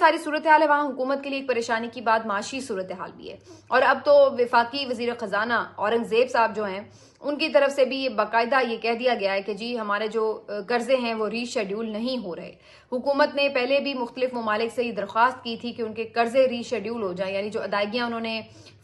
सारी सूरत हाल है, वहां हुकूमत के लिए एक परेशानी की बात माशी सूरत हाल भी है। और अब तो वफाकी वजीर खजाना औरंगजेब साहब जो हैं, उनकी तरफ से भी ये बाकायदा ये कह दिया गया है कि जी हमारे जो कर्जे हैं वो रीशेड्यूल नहीं हो रहे। हुकूमत ने पहले भी मुख्तलिफ ममालिक से ये दरख्वास्त की थी कि उनके कर्जे रीशेड्यूल हो जाए, यानी जो अदायगियां उन्होंने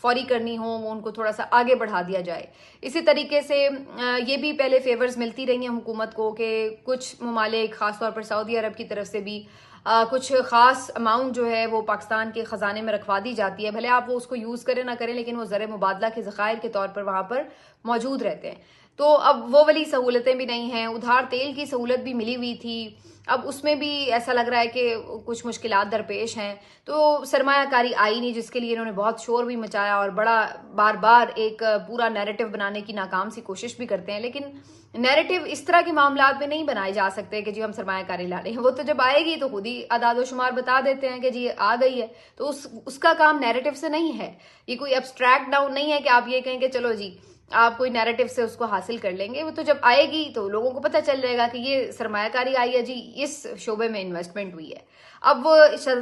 फौरी करनी हो वो उनको थोड़ा सा आगे बढ़ा दिया जाए। इसी तरीके से ये भी पहले फेवर्स मिलती रही हैं हुकूमत को कि कुछ ममालिक खासतौर पर सऊदी अरब की तरफ से भी कुछ खास अमाउंट जो है वो पाकिस्तान के खजाने में रखवा दी जाती है। भले आप वो उसको यूज करें ना करें, लेकिन वो ज़र मुबादला के ज़खायर के तौर पर वहां पर मौजूद रहते हैं। तो अब वो वाली सहूलतें भी नहीं हैं। उधार तेल की सहूलत भी मिली हुई थी, अब उसमें भी ऐसा लग रहा है कि कुछ मुश्किलात दरपेश हैं। तो सरमायाकारी आई नहीं, जिसके लिए इन्होंने बहुत शोर भी मचाया और बड़ा बार बार एक पूरा नैरेटिव बनाने की नाकाम सी कोशिश भी करते हैं। लेकिन नैरेटिव इस तरह के मामलात में नहीं बनाए जा सकते कि जी हम सरमायाकारी ला रहे हैं। वो तो जब आएगी तो खुद ही आदाद शुमार बता देते हैं कि जी आ गई है। तो उसका काम नैरेटिव से नहीं है। ये कोई एब्स्ट्रैक्ट डाउन नहीं है कि आप ये कहें कि चलो जी आप कोई नैरेटिव से उसको हासिल कर लेंगे। वो तो जब आएगी तो लोगों को पता चल जाएगा कि ये सरमायाकारी आई है जी, इस शोबे में इन्वेस्टमेंट हुई है। अब वो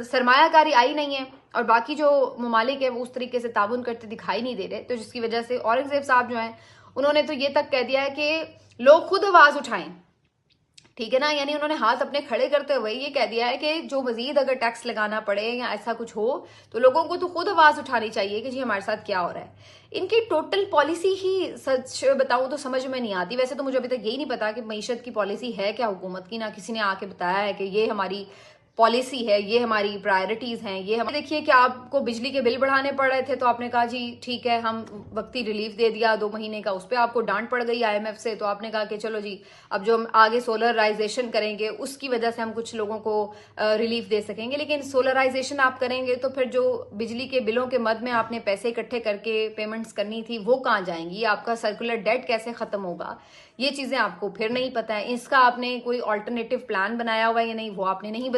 सरमायाकारी आई नहीं है और बाकी जो ममालिक है वो उस तरीके से ताउन करते दिखाई नहीं दे रहे। तो जिसकी वजह से औरंगजेब साहब जो हैं उन्होंने तो ये तक कह दिया है कि लोग खुद आवाज उठाएं, ठीक है ना। यानी उन्होंने हाथ अपने खड़े करते हुए ये कह दिया है कि जो मजीद अगर टैक्स लगाना पड़े या ऐसा कुछ हो तो लोगों को तो खुद आवाज उठानी चाहिए कि जी हमारे साथ क्या हो रहा है। इनकी टोटल पॉलिसी ही सच बताऊं तो समझ में नहीं आती। वैसे तो मुझे अभी तक यही नहीं पता कि मईशत की पॉलिसी है क्या हुकूमत की, ना किसी ने आके बताया है कि ये हमारी पॉलिसी है, ये हमारी प्रायोरिटीज हैं। ये हम देखिए कि आपको बिजली के बिल बढ़ाने पड़ रहे थे तो आपने कहा जी ठीक है हम वक्ती रिलीफ दे दिया 2 महीने का, उस पर आपको डांट पड़ गई IMF से। तो आपने कहा कि चलो जी अब जो हम आगे सोलराइजेशन करेंगे उसकी वजह से हम कुछ लोगों को रिलीफ दे सकेंगे। लेकिन सोलराइजेशन आप करेंगे तो फिर जो बिजली के बिलों के मद में आपने पैसे इकट्ठे करके पेमेंट्स करनी थी वो कहाँ जाएंगी, आपका सर्कुलर डेट कैसे खत्म होगा, ये चीजें आपको फिर नहीं पता है। इसका आपने कोई ऑल्टरनेटिव प्लान बनाया हुआ है या नहीं वो आपने नहीं